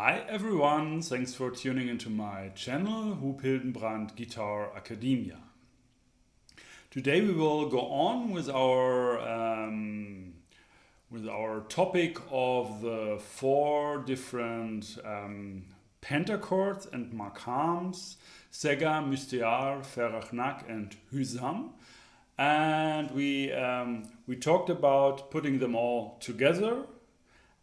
Hi everyone, thanks for tuning into my channel, Huub Hildenbrand Guitar Academia. Today we will go on with our topic of the four different pentachords and maqams, Segâh, Müstear, Ferahnâk and Hüzzam. And we talked about putting them all together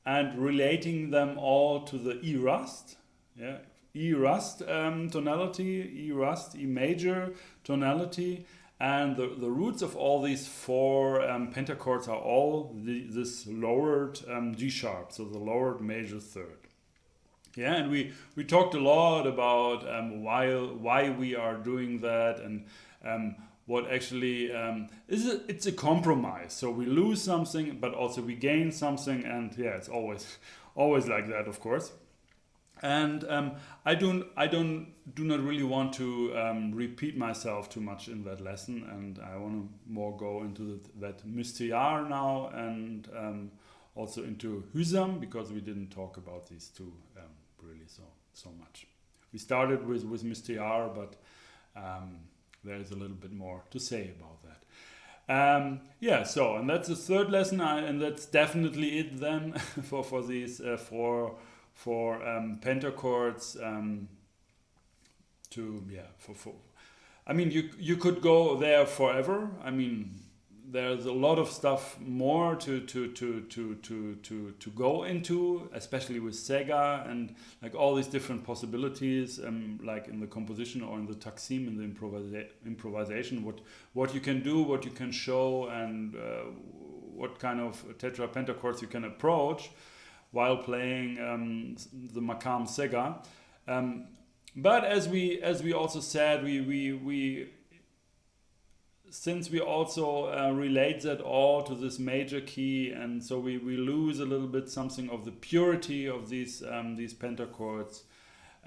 and relating them all to the E-Rust, E-Rust tonality, E-Rust, E major tonality, and the roots of all these four pentachords are all this lowered G sharp, so the lowered major third. Yeah, and we talked a lot about why we are doing that and what actually it's a compromise. So we lose something, but also we gain something, and yeah, it's always like that, of course. And I do not really want to repeat myself too much in that lesson, and I want to more go into that Müstear now and also into Hüzzam, because we didn't talk about these two really so much. We started with Müstear, but there's a little bit more to say about that. And that's the third lesson, and that's definitely it then for these four pentachords. I mean, you could go there forever. I mean, there's a lot of stuff more to go into, especially with Segâh and like all these different possibilities, like in the composition or in the taksim, in the improvisation, what you can do, what you can show, and what kind of tetra pentachords you can approach while playing the maqam Segâh. But as we also said, since we also relate that all to this major key, and so we lose a little bit something of the purity of these pentachords,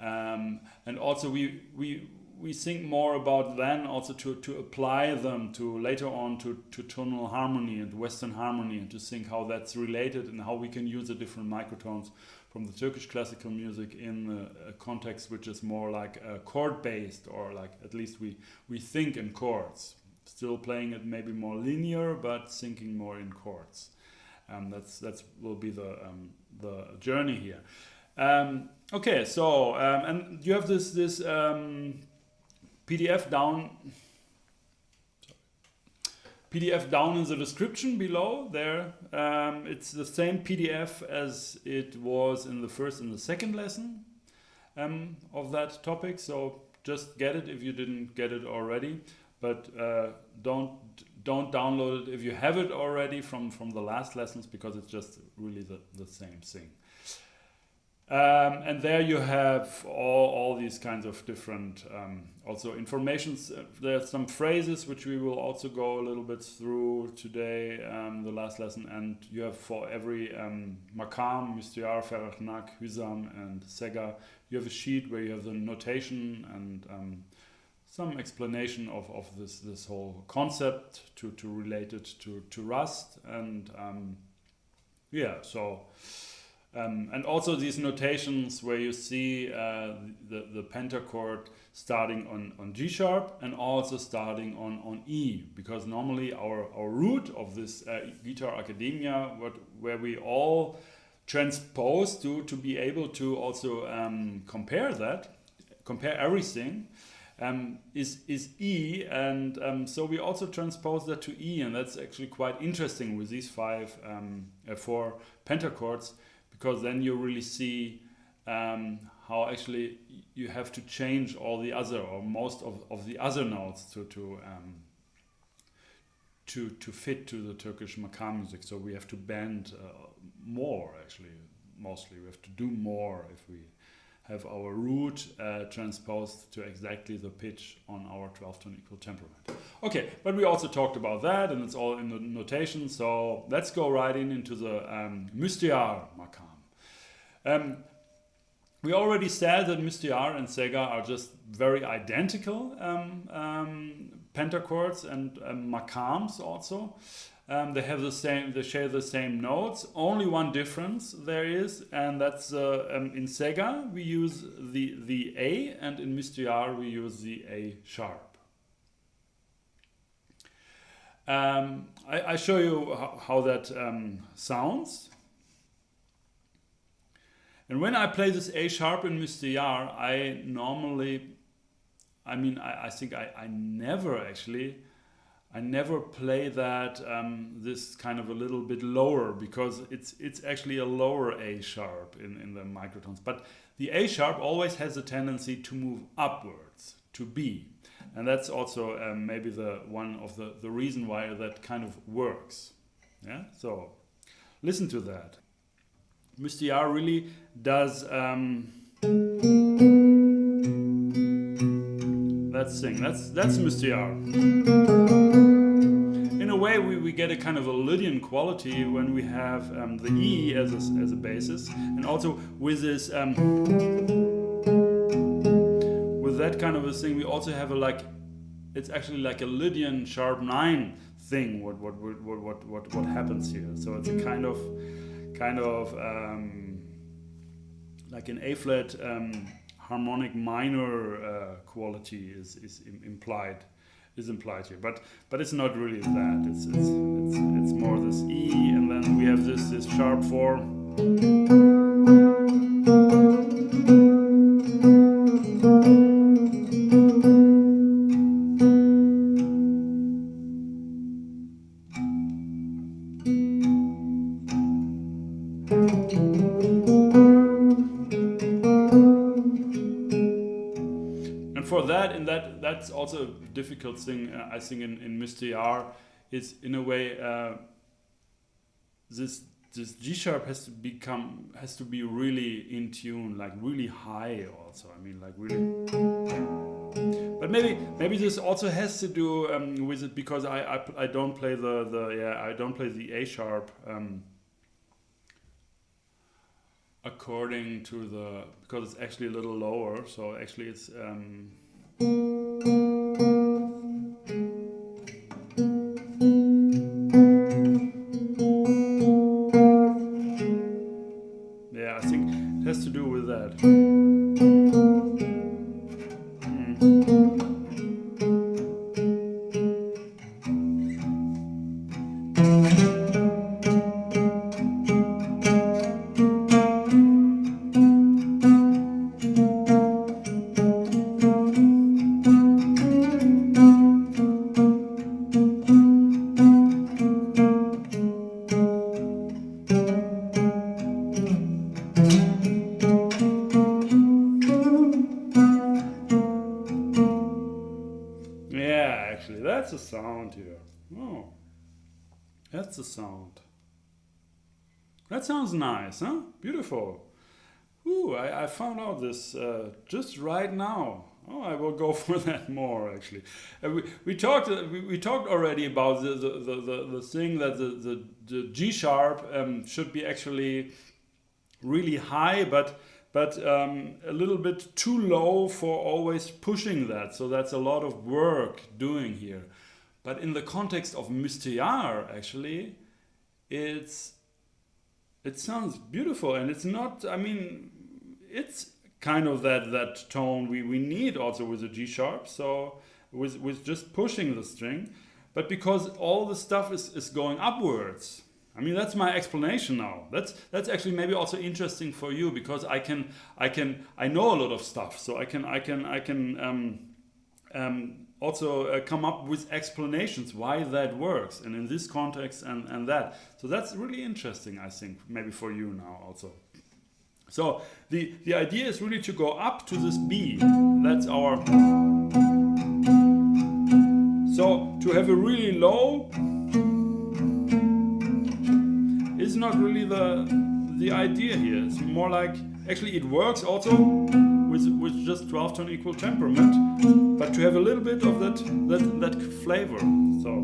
and also we think more about then also to apply them to later on to tonal harmony and Western harmony, and to think how that's related and how we can use the different microtones from the Turkish classical music in a context which is more like chord based, or like at least we think in chords. Still playing it maybe more linear, but thinking more in chords. That's will be the journey here. Okay, so and you have this PDF down in the description below there. It's the same PDF as it was in the first and the second lesson of that topic. So just get it if you didn't get it already. But don't download it if you have it already from the last lessons, because it's just really the same thing. And there you have all these kinds of different also informations. There's some phrases which we will also go a little bit through today, the last lesson, and you have for every maqam, Müstear, Ferahnâk, Hüzzam and Segâh, you have a sheet where you have the notation and some explanation of this whole concept to relate it to Rust, and and also these notations where you see the pentachord starting on G sharp and also starting on E, because normally our root of this Guitar Academia, where we all transpose to be able to also compare everything, is E, and so we also transpose that to E, and that's actually quite interesting with these four pentachords, because then you really see how actually you have to change all the other, or most of the other notes to fit to the Turkish Maqam music. So we have to bend more, actually, mostly we have to do more if we have our root transposed to exactly the pitch on our 12-tone equal temperament. Okay, but we also talked about that, and it's all in the notation. So let's go right into the Müstear maqam. We already said that Müstear and Segâh are just very identical pentachords and maqams also. They have the same. They share the same notes. Only one difference there is, and that's in Segâh we use the A, and in Müstear we use the A sharp. I show you how that sounds. And when I play this A sharp in Müstear, I normally, I think I never play that this kind of a little bit lower, because it's actually a lower A sharp in the microtones. But the A sharp always has a tendency to move upwards to B, and that's also maybe one of the reason why that kind of works. Yeah. So listen to that. Müstear really does let's sing. That's Müstear. In a way, we get a kind of a Lydian quality when we have the E as a basis, and also with this with that kind of a thing, we also have it's actually like a Lydian sharp 9 thing. What happens here? So it's a kind of like an A flat harmonic minor quality is implied here, but it's not really that. It's more this E, and then we have this sharp 4. For that, that's also a difficult thing, I think, in Müstear, is in a way this G sharp has to be really in tune, like really high also. Like really. But maybe this also has to do with it, because I don't play I don't play the A sharp according to because it's actually a little lower. So actually it's yeah, I think it has to do with that. That's the sound here. Oh, that's the sound. That sounds nice, huh? Beautiful. Ooh, I found out this just right now. Oh, I will go for that more actually. We talked already about the thing that the G sharp should be actually really high, but a little bit too low for always pushing that. So that's a lot of work doing here. But in the context of Müstear, actually, it sounds beautiful, and it's not. It's kind of that tone we need also with the G sharp. So with just pushing the string, but because all the stuff is going upwards. That's my explanation now. That's actually maybe also interesting for you, because I know a lot of stuff, so I can also come up with explanations why that works, and in this context and that. So that's really interesting, I think, maybe for you now also. So the idea is really to go up to this B. That's our. So to have a really low is not really the idea here. It's more like, actually it works also with just 12 tone equal temperament, but to have a little bit of that flavor. So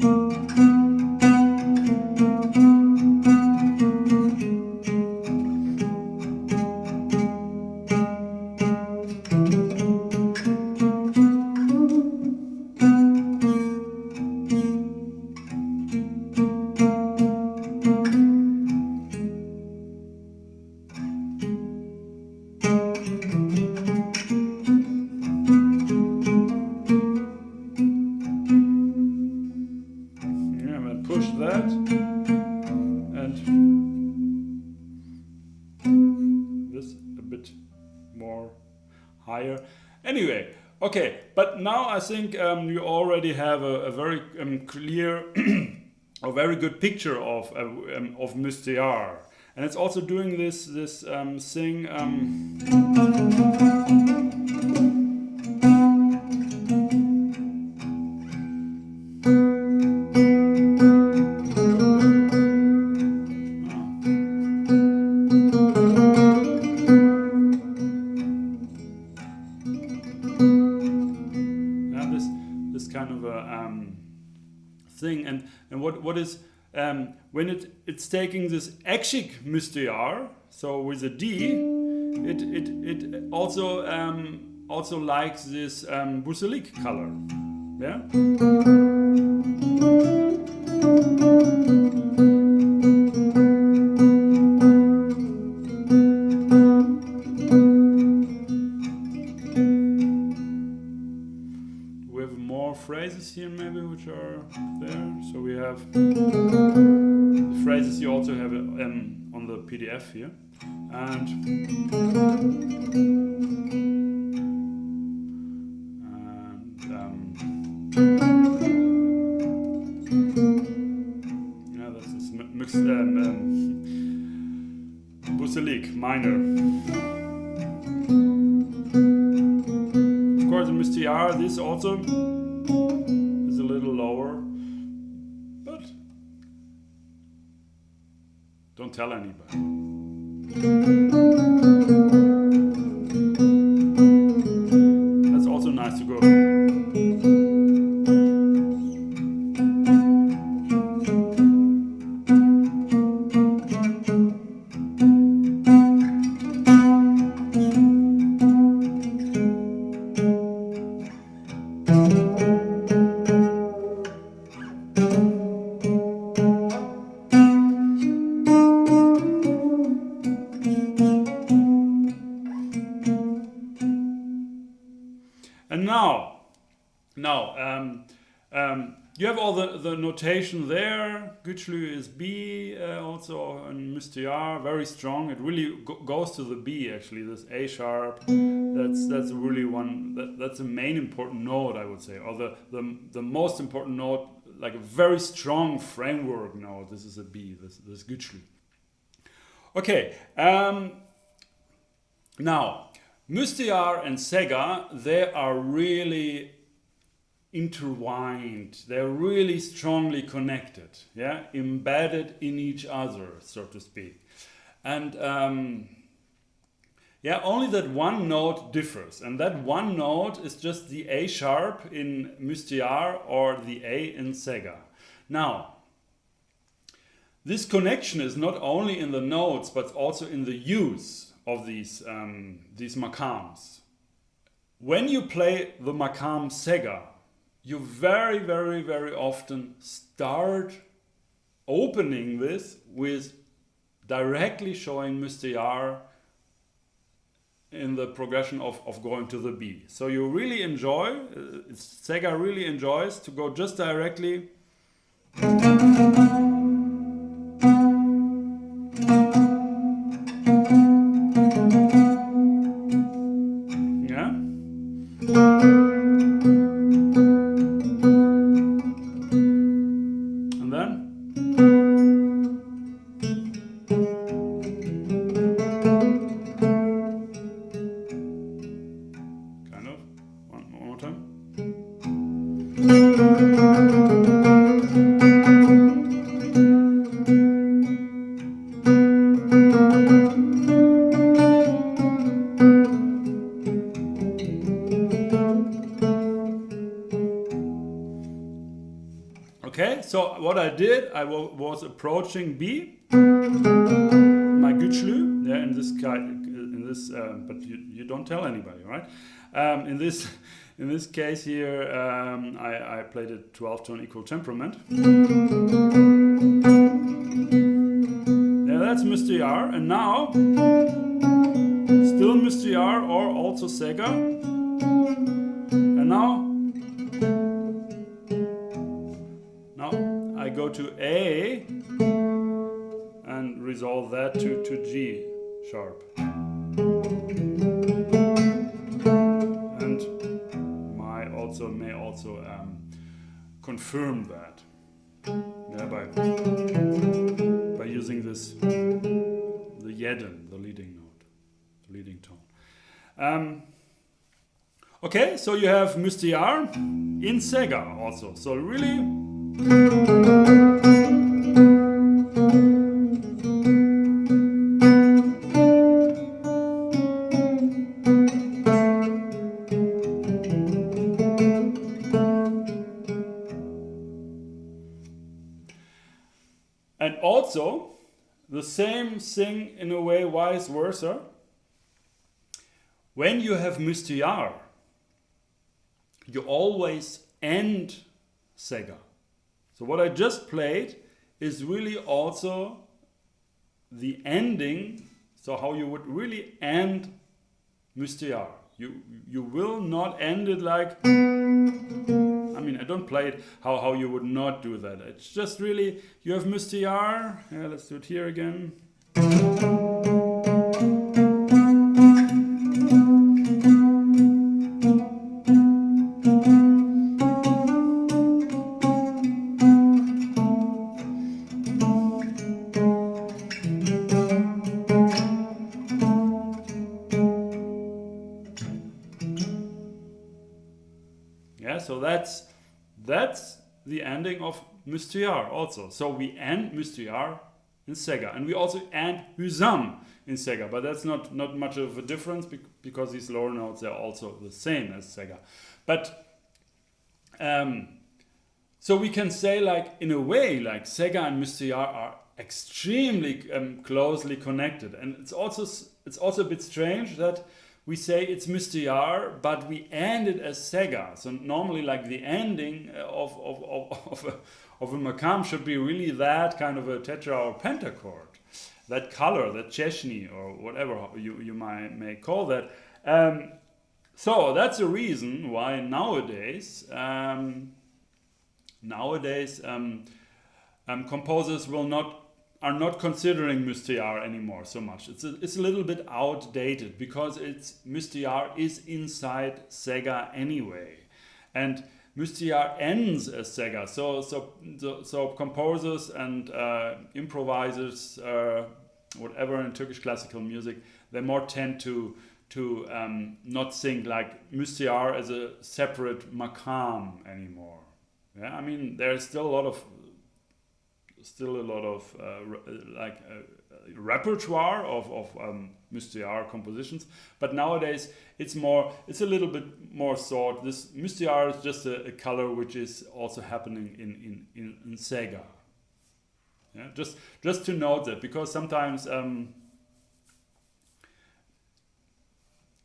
more higher. Anyway, okay, but now I think you already have a very clear, a very good picture of Müstear, and it's also doing this thing. Thing and what is when it's taking this Ekşik Müstear, so with a D, it also likes this Buselik color, yeah. Phrases here maybe which are there, so we have the phrases you also have on the PDF here, and yeah, that's this mixed Buselik minor. Of course, in Müstear, this also is a little lower, but don't tell anybody. That's also nice to go. And now, you have all the notation there. Güçlü is B, also in Müstear, very strong. It really goes to the B actually. This A sharp, that's really that's the main important note, I would say, or the most important note, like a very strong framework note. This is a B. This Güçlü. Okay. Now, Müstear and Segâh, they are really intertwined. They're really strongly connected, yeah, embedded in each other, so to speak. And yeah, only that one note differs, and that one note is just the A sharp in Müstear or the A in Segâh. Now, this connection is not only in the notes, but also in the use of these maqams. When you play the maqam Segâh, you very, very, very often start opening this with directly showing Müstear in the progression of going to the B. So you really enjoy, Segâh really enjoys to go just directly Okay, so what I did, I was approaching B, my Güçlü, yeah, in this but you don't tell anybody, right? In this case here, I played a 12-tone equal temperament. Yeah, that's Müstear, and now still Müstear or also Segâh, and now I go to A and resolve that to G sharp. confirm that, yeah, by using this, the jeden, the leading note, the leading tone. Okay, so you have Müstear in Segâh also. So really, and also the same thing in a way vice versa. When you have Müstear, you always end Segâh. So what I just played is really also the ending, so how you would really end Müstear. You will not end it like, I mean, I don't play it how you would not do that. It's just really, you have Müstear, yeah, let's do it here again. So that's the ending of Müstear also. So we end Müstear in Segâh, and we also end Hüzzam in Segâh, but that's not much of a difference because these lower notes are also the same as Segâh. But so we can say, like, in a way, like Segâh and Müstear are extremely closely connected, and it's also a bit strange that we say it's Müstear, but we end it as Segâh. So normally, like, the ending of a Maqam should be really that kind of a tetra or pentachord, that color, that cheshni, or whatever you may call that. So that's the reason why nowadays composers are not considering Müstear anymore so much. It's a little bit outdated because Müstear is inside Segâh anyway, and Müstear ends as Segâh. So composers and improvisers, whatever in Turkish classical music, they more tend to not think like Müstear as a separate Maqam anymore. Yeah, I mean, there's still a lot of repertoire of Müstear compositions, but nowadays it's a little bit more thought. This Müstear is just a color which is also happening in Segâh. Yeah, just to note that, because sometimes so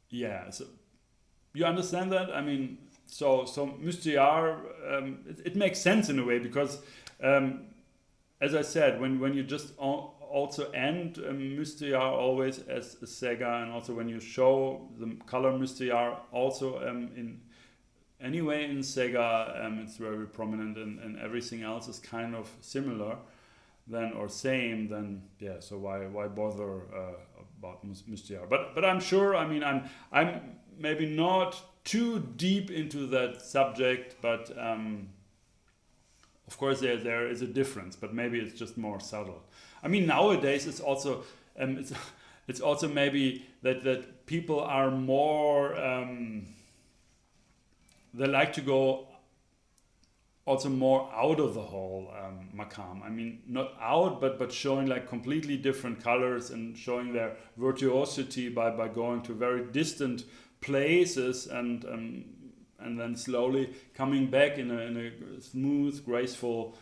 you understand that? I mean, so Müstear, it makes sense in a way, because as I said, when you just also end Müstear always as a Segâh, and also when you show the color Müstear also in Segâh, it's very prominent, and everything else is kind of similar or same, then yeah. So why bother about Müstear? But I'm sure. I mean, I'm maybe not too deep into that subject, but. Of course, there is a difference, but maybe it's just more subtle. I mean, nowadays it's also maybe that people are more they like to go also more out of the whole Maqam. I mean, not out, but showing like completely different colors and showing their virtuosity by going to very distant places and then slowly coming back in a smooth, graceful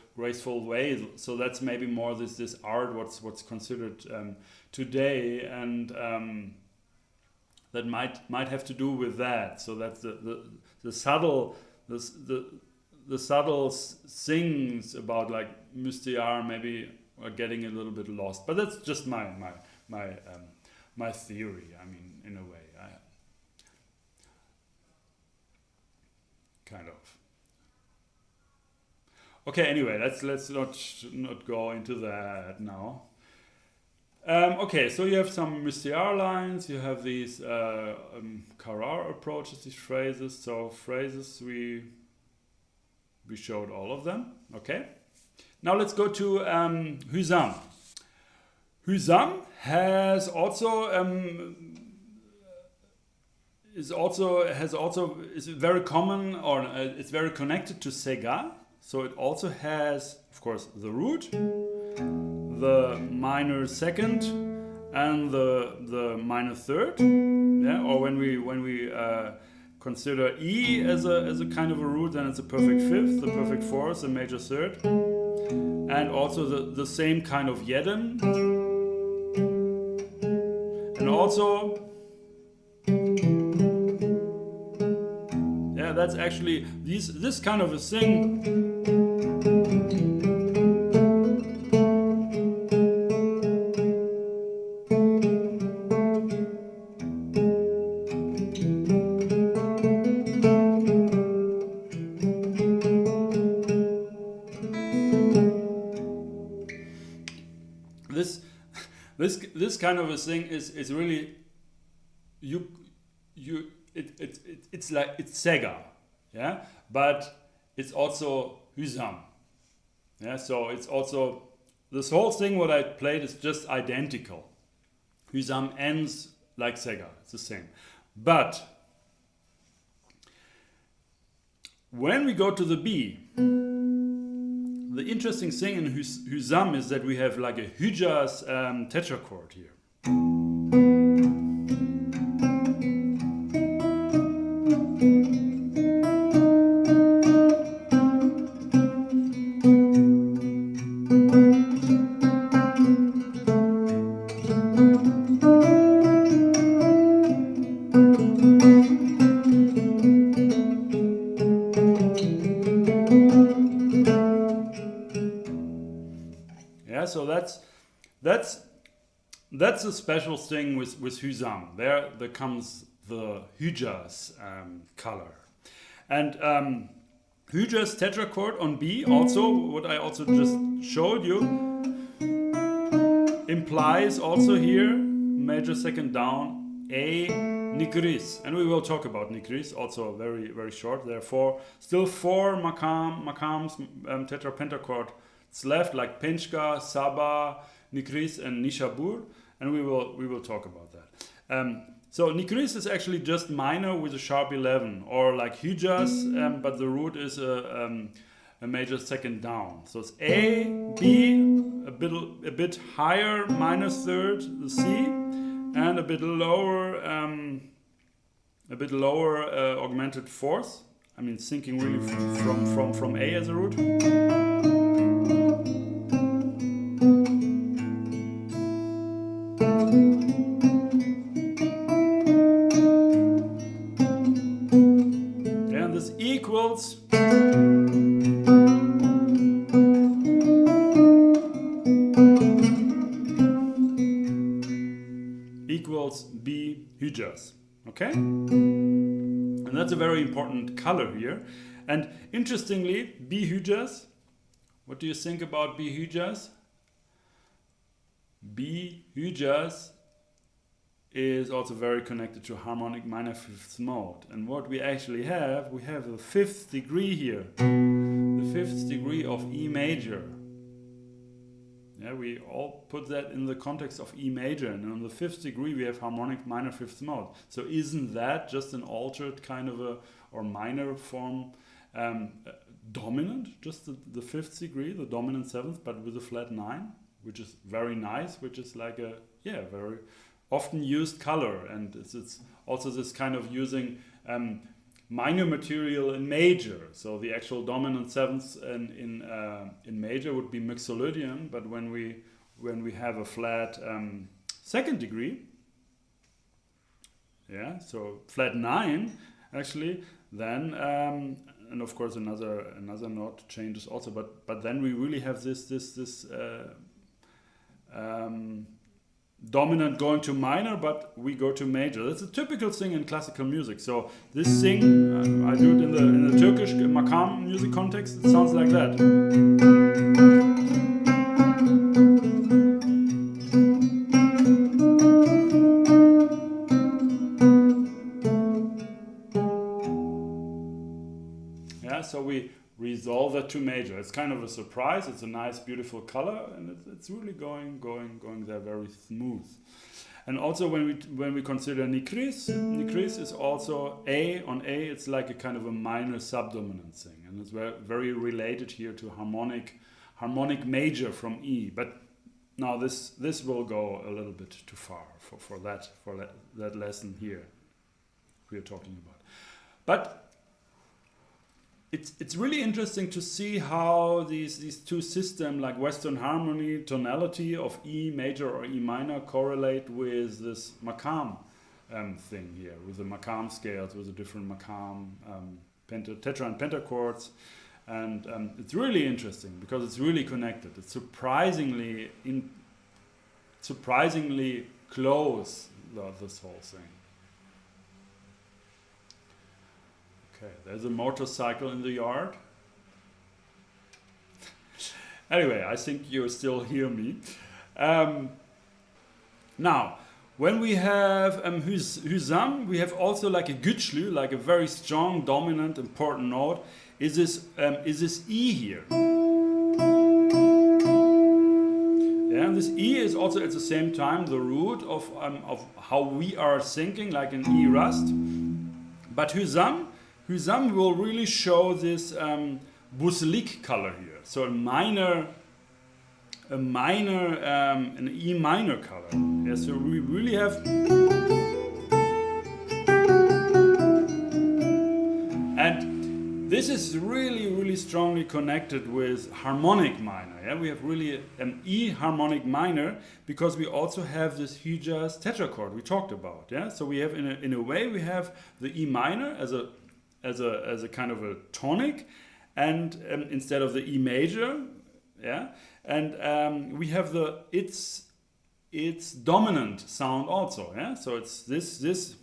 way. So that's maybe more this art, what's considered today, and that might have to do with that. So that's the subtle things about like Müstear maybe are getting a little bit lost. But that's just my theory. I mean, in a way. Kind of. Okay. Anyway, let's not go into that now. Okay, so you have some Müstear lines. You have these Karar approaches, these phrases. So phrases we we showed all of them. Okay. Now let's go to Hüzzam. Hüzzam has also is very common, or it's very connected to Segâh. So it also has, of course, the root, the minor second, and the minor third. Yeah. Or when we consider E as a kind of a root, then it's a perfect fifth, the perfect fourth, the major third, and also the same kind of jeden. And also, yeah, that's actually this kind of a thing. This kind of a thing is really it's like it's Segâh, yeah, but it's also Hüzzam, yeah. So it's also this whole thing what I played is just identical. Hüzzam ends like Segâh, it's the same, but when we go to the B, the interesting thing in Hüzzam is that we have like a Hüzzam tetrachord here. So that's a special thing with Hüzzam. There comes the Hüzzam color, and Hüzzam tetrachord on B. Also, what I also just showed you implies also here major second down A nigris, and we will talk about nigris also very short. Therefore, still four maqams tetrapentachord. It's left like Pinchka, Saba, Nigris, and Nishabur, and we will talk about that. So Nigris is actually just minor with a sharp 11, or like Hüzzam, but the root is a major second down. So it's A, B, a bit higher minor third, the C, and a bit lower augmented fourth. I mean, thinking really from A as a root. Equals B Hüzzam, okay? And that's a very important color here. And interestingly, B Hüzzam, what do you think about B Hüzzam? B Hüzzam is also very connected to harmonic minor fifth mode. And what we actually have, we have a fifth degree here. The fifth degree of E major. Yeah, we all put that in the context of E major, and on the fifth degree we have harmonic minor fifth mode. So isn't that just an altered kind of or minor form dominant? Just the fifth degree, the dominant seventh, but with a flat 9, which is very nice, which is like a very often used color, and it's also this kind of using minor material in major. So the actual dominant sevenths in major would be mixolydian, but when we have a flat second degree, yeah, so flat 9 actually, then and of course another note changes also, but then we really have this dominant going to minor, but we go to major. That's a typical thing in classical music. So this thing, I do it in the Turkish Maqam music context, it sounds like that. Yeah, so we resolve that to major. It's kind of a surprise. It's a nice, beautiful color, and it's really going there very smooth. And also when we consider Nikris is also A on A. It's like a kind of a minor subdominant thing, and it's very related here to harmonic major from E. But now this will go a little bit too far for that lesson here we are talking about. But it's really interesting to see how these two systems, like Western harmony, tonality of E major or E minor, correlate with this Maqam thing here, with the Maqam scales, with the different Maqam tetra and pentachords. And it's really interesting because it's really connected. It's surprisingly close, this whole thing. Okay, there's a motorcycle in the yard. Anyway, I think you still hear me. Now, when we have Hüzzam, we have also like a güçlü, like a very strong, dominant, important note. Is this E here? Yeah, and this E is also at the same time the root of how we are thinking, like an E rust. But Hüzzam will really show this buselik color here. So an E minor color. Yeah, so we really have. And this is really strongly connected with harmonic minor. Yeah, we have really an E harmonic minor because we also have this Hüzzam tetrachord we talked about. Yeah, so we have in a way we have the E minor as a kind of a tonic, and instead of the E major, yeah, and we have its dominant sound also, yeah. So it's this.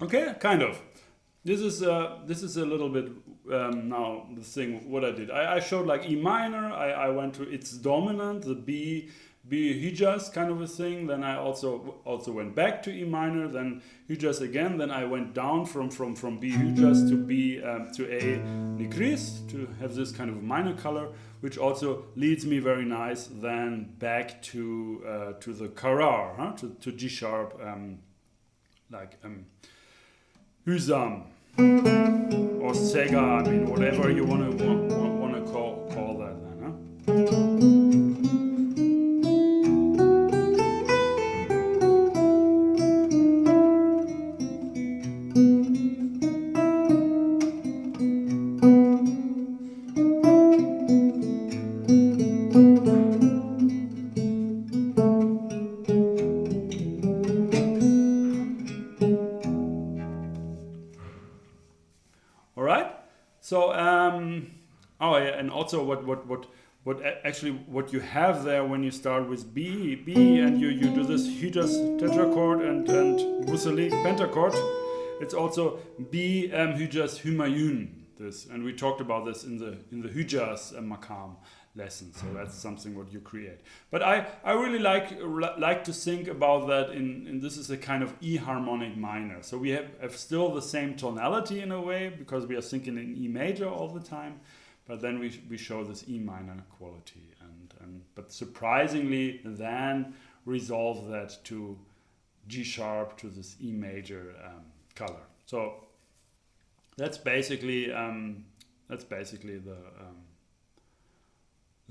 Okay, kind of. This is a little bit now the thing what I did. I showed like E minor. I went to its dominant, the B Hüzzam kind of a thing. Then I also went back to E minor. Then Hüzzam again. Then I went down from B Hüzzam to A Nikris to have this kind of minor color, which also leads me very nice then back to the karar, huh? to G sharp, Hüzzam or Segâh, I mean whatever you want to call that then, huh? So, oh yeah, and also what you have there when you start with B and you do this Hüzzam tetrachord and buselik pentachord, it's also B Hüzzam Humayun. this, and we talked about this in the Hüzzam Maqam lesson. So that's something what you create. But I really like to think about that in this is a kind of E harmonic minor. So we have still the same tonality in a way, because we are thinking in E major all the time, but then we show this E minor quality, and but surprisingly then resolve that to G sharp, to this E major color. So that's basically the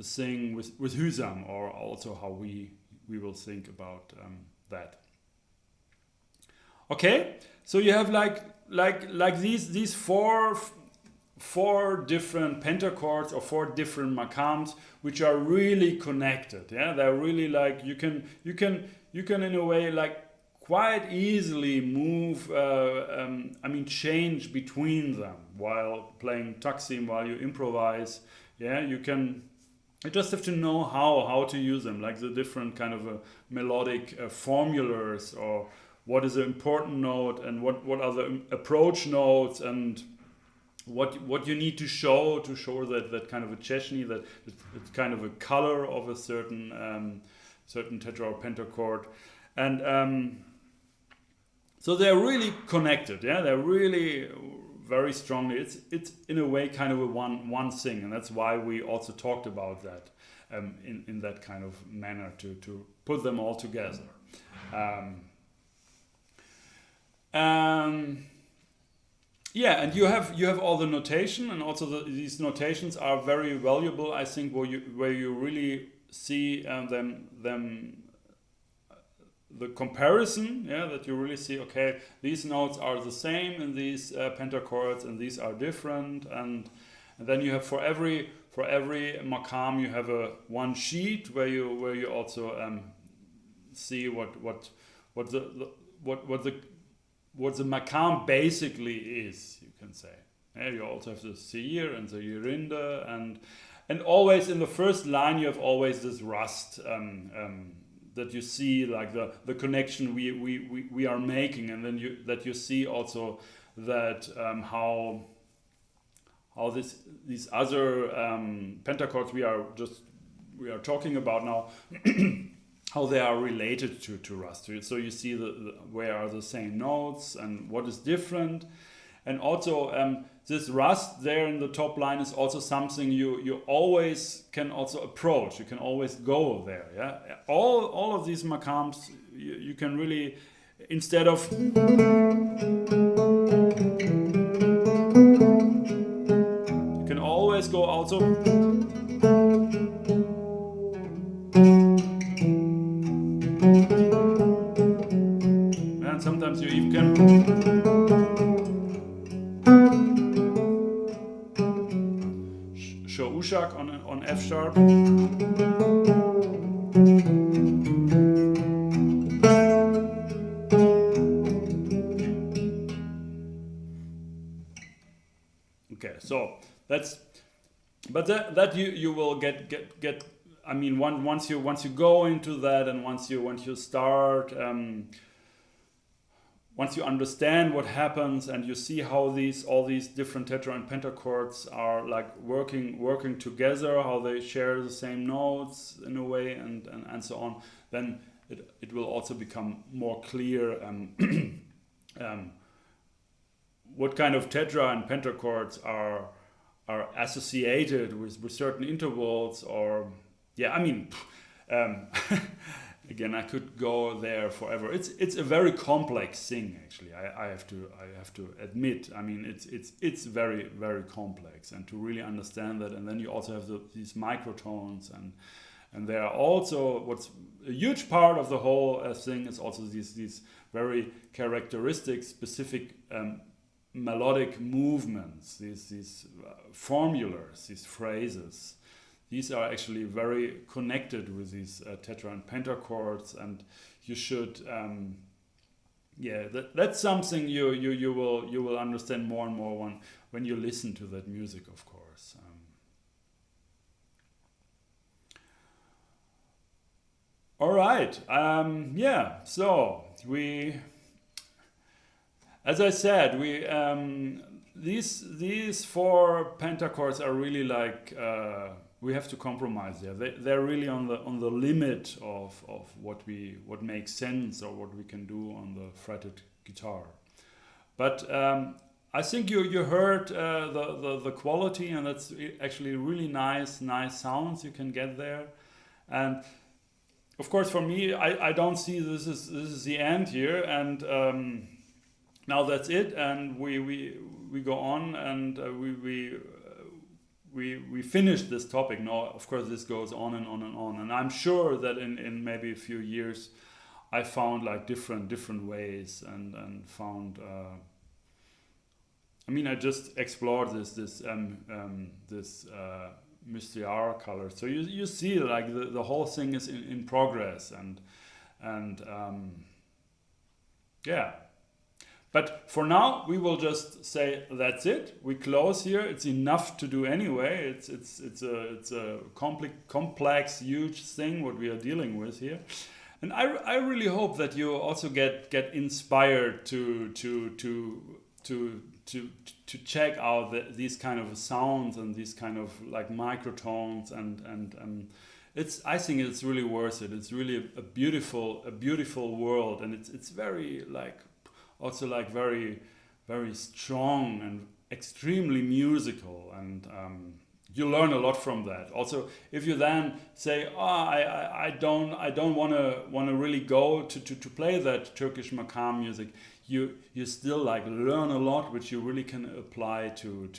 thing with Hüzzam, or also how we will think about that. Okay, so you have like these four different pentachords or four different maqams, which are really connected. Yeah, they're really like you can in a way like quite easily move. Change between them while playing taksim, while you improvise. Yeah, you just have to know how to use them, like the different kind of melodic formulas, or what is an important note and what are the approach notes, and what you need to show that kind of a Chechny, that it's kind of a color of a certain tetra or pentachord, and so they're really connected. Yeah, they're really very strongly. It's in a way kind of a one thing, and that's why we also talked about that in that kind of manner to put them all together. Yeah, and you have all the notation, and also these notations are very valuable, I think, where you really see the comparison. Yeah, that you really see, okay, these notes are the same in these pentachords, and these are different, and then you have for every maqam you have one sheet where you also see what the maqam basically is, you can say. Yeah, you also have the seir and the yerinde, and always in the first line you have always this rust that you see, like the connection we are making, and then you see also that how these other pentachords we are talking about now how they are related to rust. So you see where are the same notes and what is different, and also this rust there in the top line is also something you always can also approach. You can always go there. Yeah, all of these maqams you can really, instead of you can always go also. And sometimes you even can show ushak on F sharp. Okay, so that's, but that you will get. I mean, once you go into that, and once you start. Once you understand what happens, and you see how all these different tetra and pentachords are like working together, how they share the same notes in a way, and so on, then it will also become more clear what kind of tetra and pentachords are associated with certain intervals, or yeah, I mean. Again, I could go there forever. It's a very complex thing, actually. I have to admit. I mean, it's very, very complex, and to really understand that, and then you also have these microtones, and there are also, what's a huge part of the whole thing is also these very characteristic, specific melodic movements, these formulas, these phrases. These are actually very connected with these tetra and pentachords, and you should, that's something you will understand more and more when you listen to that music, of course. All right, so as I said, these four pentachords are really like we have to compromise there. They're really on the limit of what makes sense or what we can do on the fretted guitar. But I think you heard the quality, and that's actually really nice sounds you can get there. And of course, for me, I don't see this is the end here, and now that's it, and we go on, and we finish this topic. Now, of course, this goes on and on and on, and I'm sure that in maybe a few years, I found like different ways and found. I mean, I just explored this Müstear color. So you see, like the whole thing is in progress, and yeah. But for now, we will just say that's it. We close here. It's enough to do anyway. It's a complex, huge thing what we are dealing with here, and I really hope that you also get inspired to check out these kind of sounds and these kind of like microtones and I think it's really worth it. It's really a beautiful world, and it's very like also like very strong and extremely musical, and you learn a lot from that. Also, if you then say, I don't want to really go to play that Turkish Maqam music, you still like learn a lot, which you really can apply to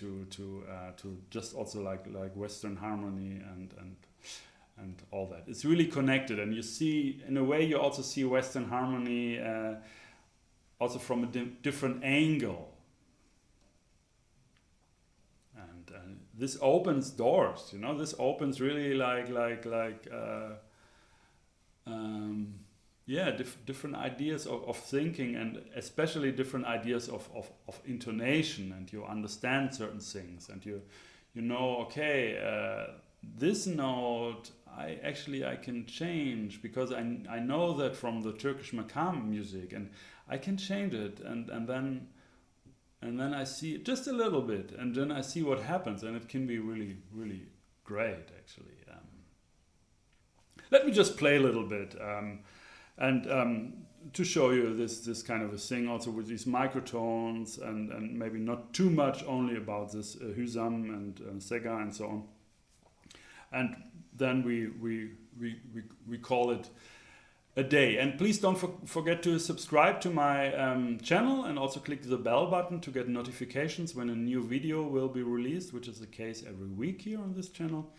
just also like Western harmony and all that. It's really connected, and you see, in a way, you also see Western harmony also from a different angle. And this opens doors, you know. This opens really different ideas of thinking, and especially different ideas of intonation, and you understand certain things, and you know, okay, this note I can change because I know that from the Turkish Maqam music, and I can change it, and then I see just a little bit, and then I see what happens, and it can be really great actually. Let me just play a little bit. To show you this kind of a thing, also with these microtones, and maybe not too much only about this Hüzzam and Segâh and so on. And then we call it a day. And please don't forget to subscribe to my channel, and also click the bell button to get notifications when a new video will be released, which is the case every week here on this channel.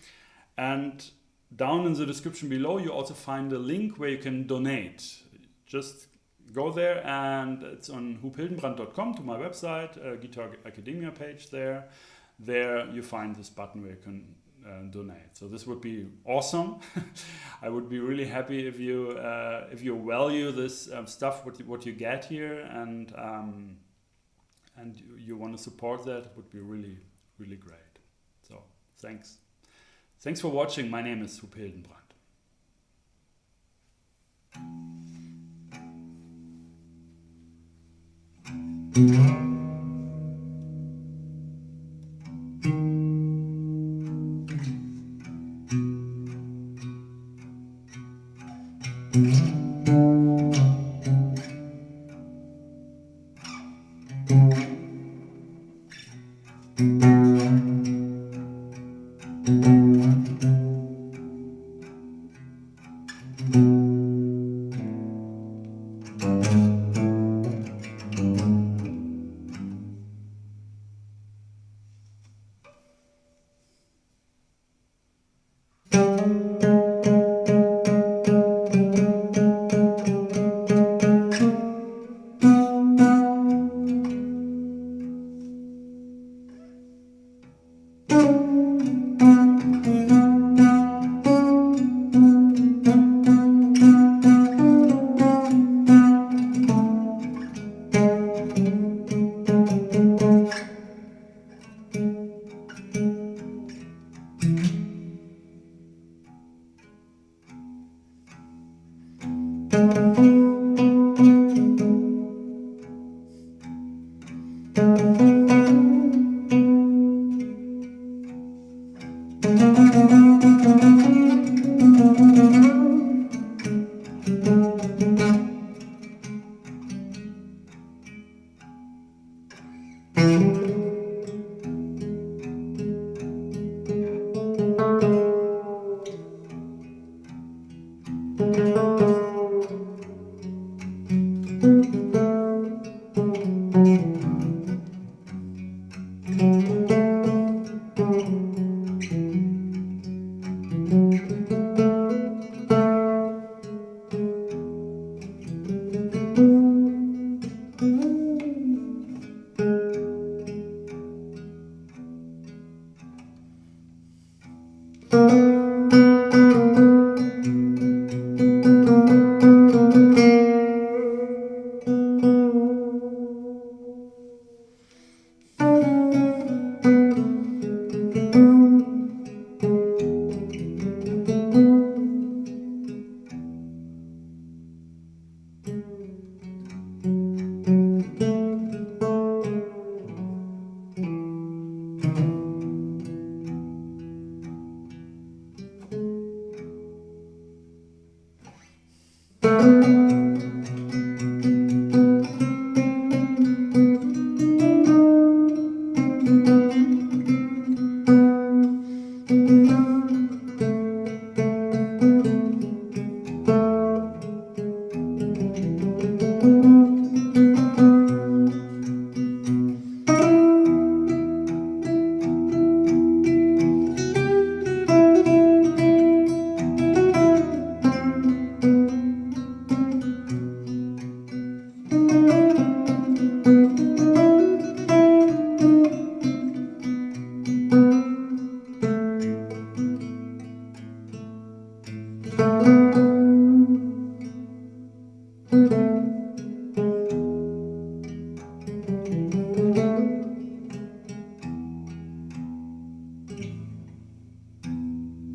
And down in the description below, you also find a link where you can donate. Just go there, and it's on hoophildenbrand.com to my website, Guitar Academia page there. There you find this button where you can donate. So this would be awesome. I would be really happy if you value this stuff, what you get here, and you want to support that. It would be really great. So thanks for watching. My name is Huub Hildenbrand.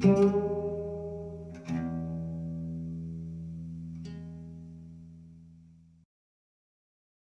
you.